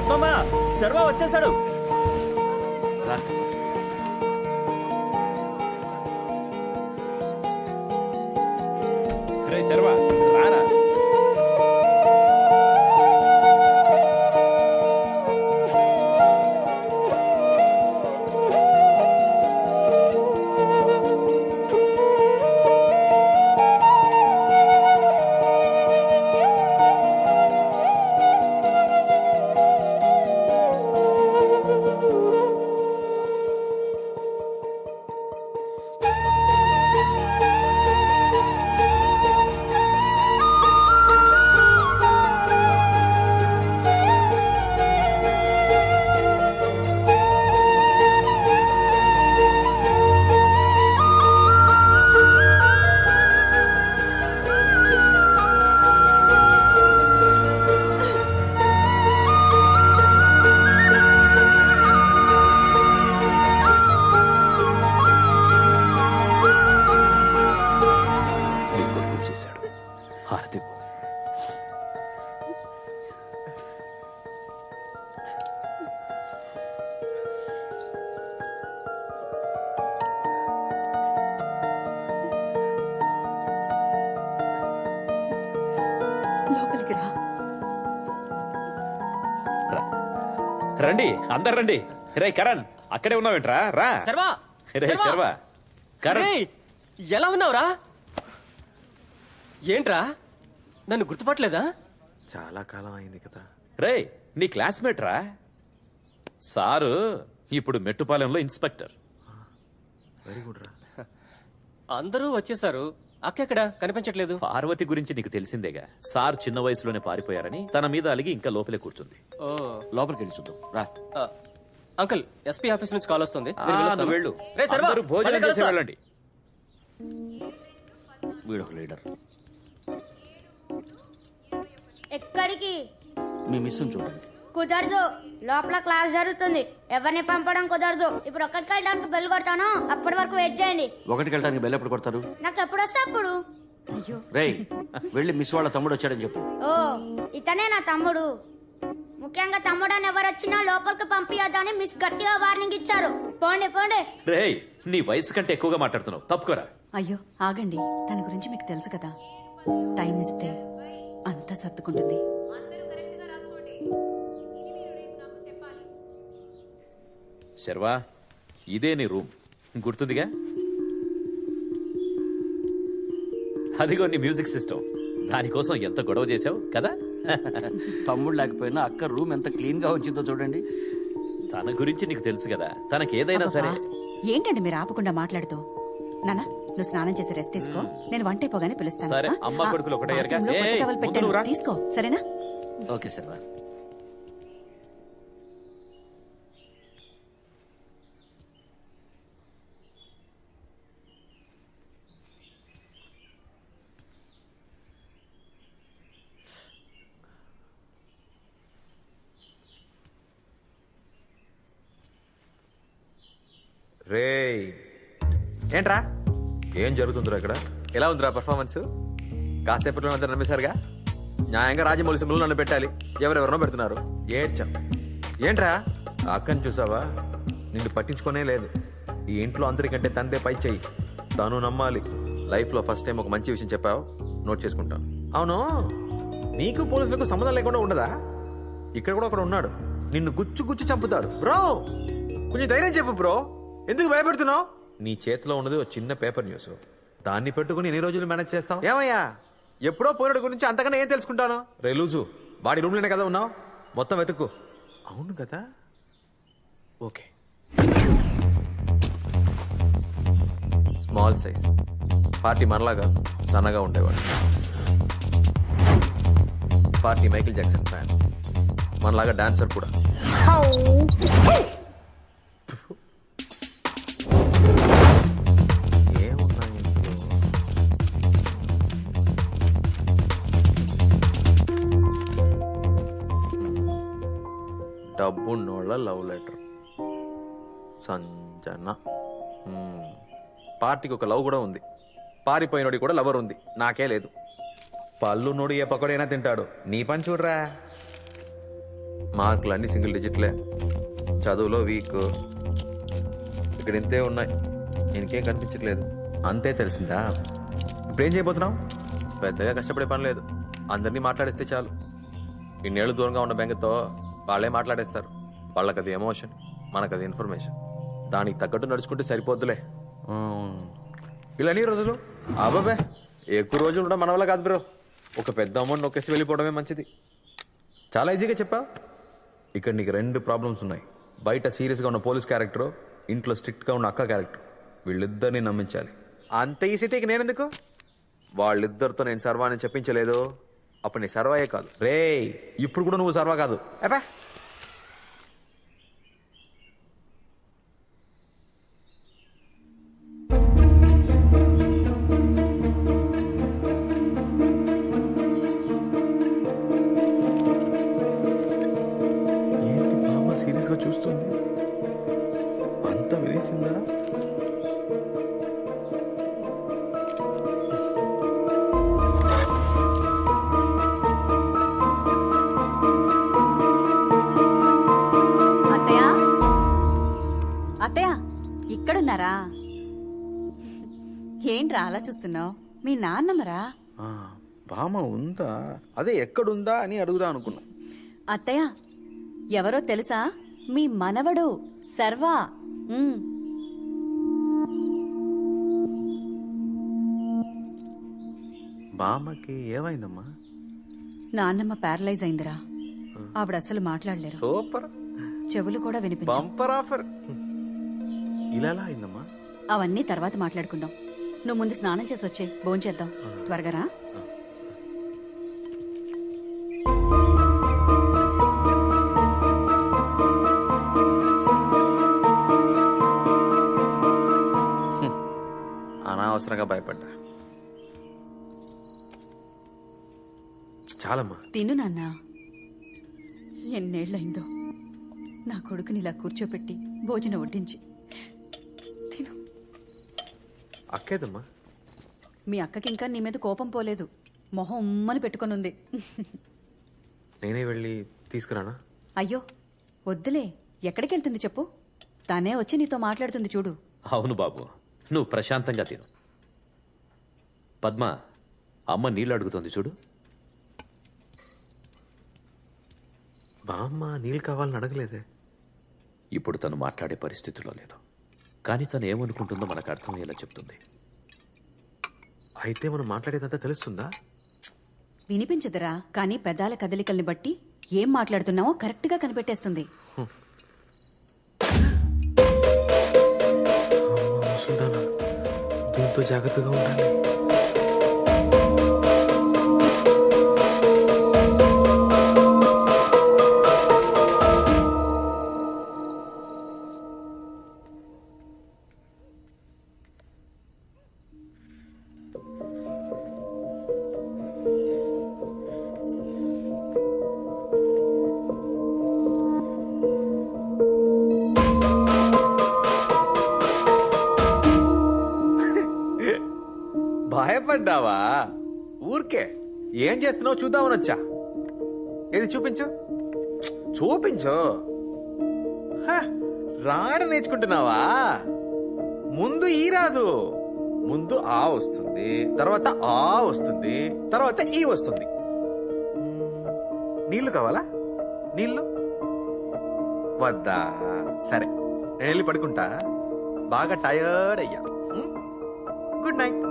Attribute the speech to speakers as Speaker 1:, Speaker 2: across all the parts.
Speaker 1: పద్మమ్మ శర్వ వచ్చేసాడు.
Speaker 2: రే శర్వ రారా. రండి అందరు రండి. రే కరణ్ అక్కడే ఉన్నావేంట్రా? రా
Speaker 1: శర్వా.
Speaker 2: రే శర్వా. కరణ్
Speaker 1: ఎలా ఉన్నావురా? ఏంట్రా నన్ను గుర్తుపట్టలేదా?
Speaker 3: చాలా కాలం అయింది కదా.
Speaker 2: రే నీ క్లాస్మేట్ రా. సారు ఇప్పుడు మెట్టుపాలెంలో ఇన్స్పెక్టర్.
Speaker 3: వెరీ గుడ్ రా.
Speaker 1: అందరూ వచ్చేసారు, అక్కెక్కడ కనిపించట్లేదు?
Speaker 2: పార్వతి గురించి నీకు తెలిసిందేగా. సార్ చిన్న వయసులోనే పారిపోయారని తన మీద అలిగి ఇంకా లోపలే కూర్చుంది.
Speaker 1: ఓ
Speaker 4: లోపలికి వెళ్ళి చూద్దాం రా.
Speaker 1: అంకుల్ ఎస్పీ ఆఫీస్ నుంచి కాల్ వస్తుంది.
Speaker 2: నువ్వు వెళ్ళు. అందరూ భోజనం చేసి వెళ్ళండి.
Speaker 4: వీడొక లీడర్.
Speaker 5: ఎక్కడికి?
Speaker 4: మీ మిస్సుని చూడండి.
Speaker 5: కుదరదు, లోపల క్లాస్ జరుగుతుంది, ఎవరిని పంపడం కుదరదు. ఇప్పుడు ఒక్కడికి వెళ్ళడానికి బెల్ కొడతాను, అప్పటి వరకు వెయిట్ చేయండి.
Speaker 4: ఒకటికి వెళ్ళడానికి బెల్ ఎప్పుడు కొడతారు?
Speaker 5: నాకు ఎప్పుడు వస్తే అప్పుడు.
Speaker 4: రేయ్ వెళ్ళి మిస్ వాళ్ళ తమ్ముడు వచ్చాడని చెప్పు.
Speaker 5: ఓ ఇతనే నా తమ్ముడు. ముఖ్యంగా తమ్ముడు అని ఎవరు వచ్చినా లోపలికి పంపించొద్దని మిస్ గట్టిగా వార్నింగ్ ఇచ్చారు. పోండి పోండి.
Speaker 2: రే నీ వయసు కంటే ఎక్కువగా మాట్లాడుతున్నావు, తప్పుకోరా.
Speaker 6: అయ్యో ఆగండి, తన గురించి మీకు తెలుసు కదా. టైం ఇస్తే అంతా సర్దుకుంటుంది.
Speaker 2: శర్వా ఇదే నీ రూమ్, గుర్తుందిగా? అదిగో నీ మ్యూజిక్ సిస్టమ్. దానికోసం ఎంత గొడవ చేసావు కదా.
Speaker 4: తమ్ముడు లేకపోయినా అక్క రూమ్ ఎంత క్లీన్ గా ఉంచిందో చూడండి.
Speaker 2: తన గురించి నీకు తెలుసు కదా, తనకేదైనా సరే.
Speaker 6: ఏంటండి మీరు ఆపకుండా మాట్లాడుతూ? నానా నువ్వు స్నానం చేసి రెస్ట్ తీసుకో, నేను వంట అయిపోగానే పిలుస్తాను.
Speaker 2: సరే, అమ్మ కొడుకులు ఒకటయ్యారుగా.
Speaker 6: బాత్రూంలో కొత్త టవల్
Speaker 2: ముందు
Speaker 6: పెట్టాను,
Speaker 2: నువ్వు రా.
Speaker 6: తీసుకో సరేనా?
Speaker 4: ఓకే శర్వా.
Speaker 3: రే ఏంట్రా, ఏం జరుగుతుందిరా ఇక్కడ? ఎలా ఉందిరా పర్ఫార్మెన్స్? కాసేపట్లో అంతా నమ్మేశారుగా. న్యాయంగా రాజమౌళి సింబల్ నన్ను పెట్టాలి, ఎవరెవరినో పెడుతున్నారు. ఏడ్చా. ఏంట్రా అక్కని చూసావా? నిన్ను పట్టించుకోనే లేదు. ఈ ఇంట్లో అందరికంటే తందే పై చెయ్యి. తను నమ్మాలి. లైఫ్ లో ఫస్ట్ టైం ఒక మంచి విషయం చెప్పావు, నోట్ చేసుకుంటాను. అవును, నీకు పోలీసులకు సంబంధం లేకుండా ఉండదా? ఇక్కడ కూడా ఒకడు ఉన్నాడు, నిన్ను గుచ్చు గుచ్చు చంపుతాడు. బ్రో కొంచెం ధైర్యం చెప్పు బ్రో, ఎందుకు భయపెడుతున్నావు? నీ చేతిలో ఉన్నది ఒక చిన్న పేపర్ న్యూస్, దాన్ని పెట్టుకుని ఎన్ని రోజులు మేనేజ్ చేస్తావు? ఏమయ్యా, ఎప్పుడో పోయినడు గురించి అంతకన్నా ఏం తెలుసుకుంటాను? రేలూజు వాడి రూమ్లోనే కదా ఉన్నావు, మొత్తం వెతుక్కు. అవును కదా, ఓకే. స్మాల్ సైజ్ పార్టీ, మనలాగా సన్నగా ఉండేవాడు. పార్టీ మైకిల్ జాక్సన్ ఫ్యాన్, మనలాగా డాన్సర్ కూడా. డబ్బున్నోళ్ళ లవ్ లెటర్, సంజన. పార్టీకి ఒక లవ్ కూడా ఉంది. పారిపోయినోడి కూడా లవర్ ఉంది, నాకే లేదు. పళ్ళున్నోడు ఏ పకోడైనా తింటాడు, నీ పని చూడరా. మార్కులు అన్ని సింగిల్ డిజిట్లే, చదువులో వీక్. ఇక్కడ ఇంతే ఉన్నాయి, ఇంకేం కనిపించట్లేదు. అంతే తెలిసిందా? ఇప్పుడు ఏం చేయబోతున్నావు? పెద్దగా కష్టపడే పని లేదు, అందరినీ మాట్లాడిస్తే చాలు. ఇన్నేళ్ళు దూరంగా ఉన్న బెంగతో వాళ్ళే మాట్లాడేస్తారు. వాళ్ళకది ఎమోషన్, మనకది ఇన్ఫర్మేషన్. దానికి తగ్గట్టు నడుచుకుంటే సరిపోద్దులే. ఇలా ఎన్ని రోజులు? అబ్బాబే ఎక్కువ రోజులు ఉండడం మన వల్ల కాదు బ్రో. ఒక పెద్ద అమౌంట్ నొక్కేసి వెళ్ళిపోవడమే మంచిది. చాలా ఈజీగా చెప్పావు. ఇక్కడ నీకు 2 ప్రాబ్లమ్స్ ఉన్నాయి. బయట సీరియస్గా ఉన్న పోలీస్ క్యారెక్టర్, ఇంట్లో స్ట్రిక్ట్గా ఉన్న అక్క క్యారెక్టర్. వీళ్ళిద్దరిని నమ్మించాలి. అంత ఈ సిటీకి నేనెందుకు? వాళ్ళిద్దరితో నేను సర్వా అని చెప్పించలేదు. అప్పుడు నీ సర్వాయే కాదు రే, ఇప్పుడు కూడా నువ్వు సర్వా కాదు. అబ్బా ఏంటి బామ్మ సీరియస్గా చూస్తుంది? అంత వినేసిందా?
Speaker 6: అత్తయ్య అత్తయ్య ఇక్కడున్నారా? ఏంట్రా అలా చూస్తున్నావు? మీ నాన్నమ్మరా?
Speaker 4: బామ్మ ఉందా? అదే ఎక్కడుందా అని అడుగుదా అనుకున్నా.
Speaker 6: అత్తయ్య ఎవరో తెలుసా? మీ మనవడు సర్వా.
Speaker 4: బామ్మకి ఏమైందమ్మా?
Speaker 6: నాన్నమ్మ ప్యారలైజ్ అయిందిరా. ఆవిడ అసలు మాట్లాడలేరు.
Speaker 3: సూపర్,
Speaker 6: చెవులు కూడా వినిపించవు.
Speaker 3: Bumper offer.
Speaker 4: ఇలా అయిందమ్మా?
Speaker 6: అవన్నీ తర్వాత మాట్లాడుకుందాం. నువ్వు ముందు స్నానం చేసి వచ్చే, భోంచేద్దాం. త్వరగా రా.
Speaker 3: అనవసరంగా భయపడ్డా. చాలమ్మా.
Speaker 6: తిను నాన్న. ఎన్నేళ్లయిందో నా కొడుకుని ఇలా కూర్చోపెట్టి భోజనం వడ్డించి. తిను.
Speaker 3: అక్కేదమ్మా?
Speaker 6: మీ అక్కకి ఇంకా నీ మీద కోపం పోలేదు. మొహం ఉమ్మని పెట్టుకొనుంది.
Speaker 3: నేనే వెళ్ళి తీసుకురానా?
Speaker 6: అయ్యో వద్దులే. ఎక్కడికి వెళ్తుంది చెప్పు? తనే వచ్చి నీతో మాట్లాడుతుంది చూడు.
Speaker 2: అవును బాబు, నువ్వు ప్రశాంతంగా తిను. పద్మ, అమ్మ నీళ్ళు అడుగుతోంది చూడు.
Speaker 3: బామ్మ నీళ్ళు కావాలని అడగలేదే.
Speaker 2: ఇప్పుడు తను మాట్లాడే పరిస్థితిలో లేదు, కానీ తను ఏమనుకుంటుందో మనకు అర్థమయ్యేలా చెప్తుంది.
Speaker 3: అయితే మనం మాట్లాడేదంతా తెలుస్తుందా?
Speaker 6: వినిపించదురా, కానీ పెదాల కదలికల్ని బట్టి ఏం మాట్లాడుతున్నావో కరెక్ట్ గా కనిపెట్టేస్తుంది.
Speaker 3: ముసల్దానా, దీంతో జాగ్రత్తగా ఉండాలి. భయపడ్డావా? ఊరికే ఏం చేస్తున్నావు చూద్దామని వచ్చా. ఏది చూపించు, చూపించు. రాడ నేర్చుకుంటున్నావా? ముందు ఈ రాదు, ముందు ఆ వస్తుంది, తర్వాత ఆ వస్తుంది, తర్వాత ఈ వస్తుంది. నీళ్లు కావాలా? నీళ్లు వద్దా? సరే నేను వెళ్ళి పడుకుంటా. బాగా టయర్డ్ అయ్యా. Good night.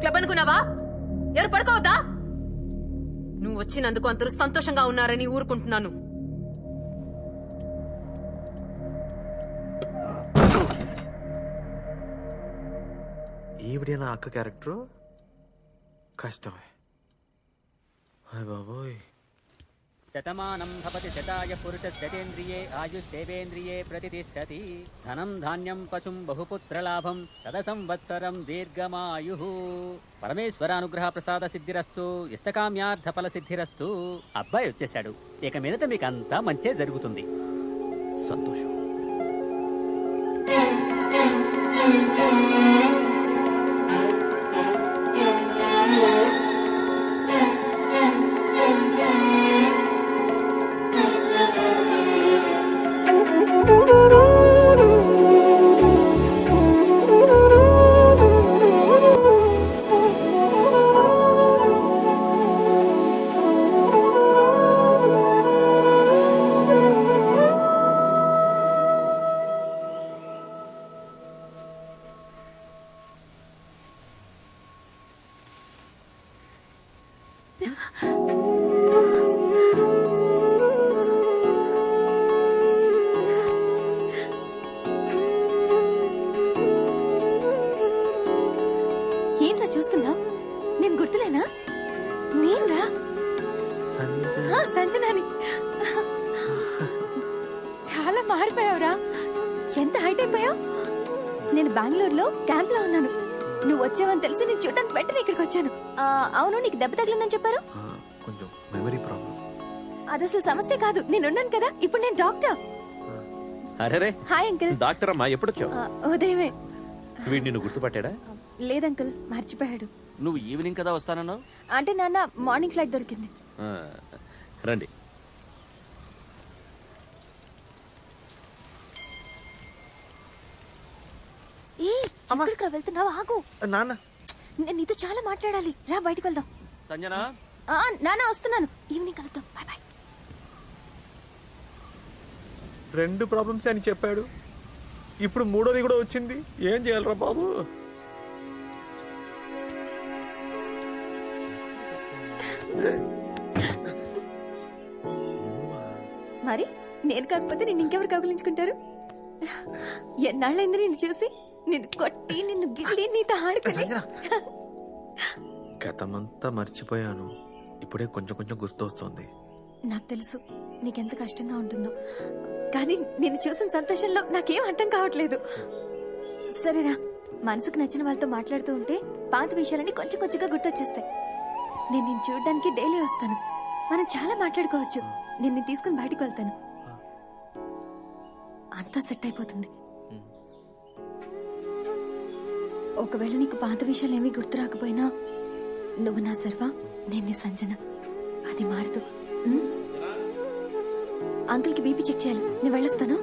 Speaker 7: క్లబ్ అనుకున్నావా? ఎవరు పడుకోవద్దా? నువ్వు వచ్చినందుకు అందరూ సంతోషంగా ఉన్నారని ఊరుకుంటున్నాను.
Speaker 3: ఈవిడే నా అక్క క్యారెక్టరు కష్టమే. హాయ్ బాబోయ్.
Speaker 8: శతమానం భవతి శతాయ పురుషస్యతేంద్రియే ఆయుష్ేవేంద్రియే ప్రతిష్టతి. ధనం ధాన్యం పశుం బహుపుత్రలాభం శతసంవత్సరం దీర్ఘమాయు. పరమేశ్వరానుగ్రహ ప్రసాద సిద్ధిరస్తు. ఇష్టకామ్యార్థ ఫల సిద్ధిరస్తు. అబ్బాయి వచ్చేశాడు. ఇక మీదట మీకంతా మంచే జరుగుతుంది.
Speaker 2: సంతోషం.
Speaker 6: ఏంట్రా చూస్తున్నా? నేను గుర్తులేనా? నేనురా సంజనాని. చాలా మారిపోయావురా. ఎంత హైట్ అయిపోయావు. నేను బెంగళూరులో క్యాంప్ లో ఉన్నాను. నువ్వు వచ్చావని తెలిసి నేను చూడడానికి వెంటనే ఇక్కడికి వచ్చాను. అవును, నీకు దెబ్బ తగిలిందని చెప్పారు.
Speaker 3: కొంచెం మెమరీ ప్రాబ్లం.
Speaker 6: అది అసలు సమస్య కాదు. నేనున్నాను కదా. ఇప్పుడు నేను డాక్టర్.
Speaker 2: అరే
Speaker 6: హాయ్ అంకుల్.
Speaker 2: డాక్టర్ అమ్మా, ఎప్పుడొచ్చావు?
Speaker 6: ఉదయమే.
Speaker 2: వీడు నిన్ను గుర్తుపట్టాడా?
Speaker 6: లేదంకుల్, మర్చిపోయాడు.
Speaker 9: నువ్వు ఈవినింగ్ కదా వస్తానన్నావు.
Speaker 6: అంటే నాన్న మార్నింగ్ ఫ్లైట్ దొరికింది.
Speaker 2: ఆ, రండి.
Speaker 6: ఎక్కడికి వెళ్తున్నావు? ఆగు.
Speaker 3: నాన్న
Speaker 6: నేను నీతో చాలా మాట్లాడాలి. రా బయటికి వెళ్దాం.
Speaker 9: సంజనా,
Speaker 6: నాన్న వస్తున్నాను. ఈవినింగ్ కలుద్దాం. Bye bye.
Speaker 3: 2 ప్రాబ్లమ్స్ అని చెప్పాడు. ఇప్పుడు 3వది కూడా వచ్చింది. ఏం చేయాలరా బాబు?
Speaker 6: మరి నేను కాకపోతే నిన్ను ఇంకెవరు కౌగిలించుకుంటారు? ఎన్నాళ్ళైంది నిన్ను చూసి. నిన్ను కొట్టి, నిన్ను గిల్లి, నీతో ఆడుకుని.
Speaker 3: సంజన, గతమంతా మర్చిపోయాను. ఇప్పుడే కొంచెం కొంచెం గుర్తొస్తుంది.
Speaker 6: నాకు తెలుసు నీకెంత కష్టంగా ఉంటుందో, కానీ నిన్ను చూసిన సంతోషంలో నాకేం అర్థం కావట్లేదు. సరేరా, మనసుకు నచ్చిన వాళ్ళతో మాట్లాడుతూ ఉంటే పాత విషయాలన్నీ కొంచెం కొంచెంగా గుర్తొచ్చేస్తాయి. నేను నిన్ను చూడడానికి డైలీ వస్తాను. మనం చాలా మాట్లాడుకోవచ్చు. నేను నిన్ను తీసుకుని బయటకు వెళ్తాను. అంతా సెట్ అయిపోతుంది. ఒకవేళ నీకు పాత విషయాలు ఏమీ గుర్తు రాకపోయినా నువ్వు నా సర్వ, నేను నీ సంజన. అది మారదు. అంకుల్కి బీపీ చెక్ చేయాలి. నేను వెళ్ళొస్తాను.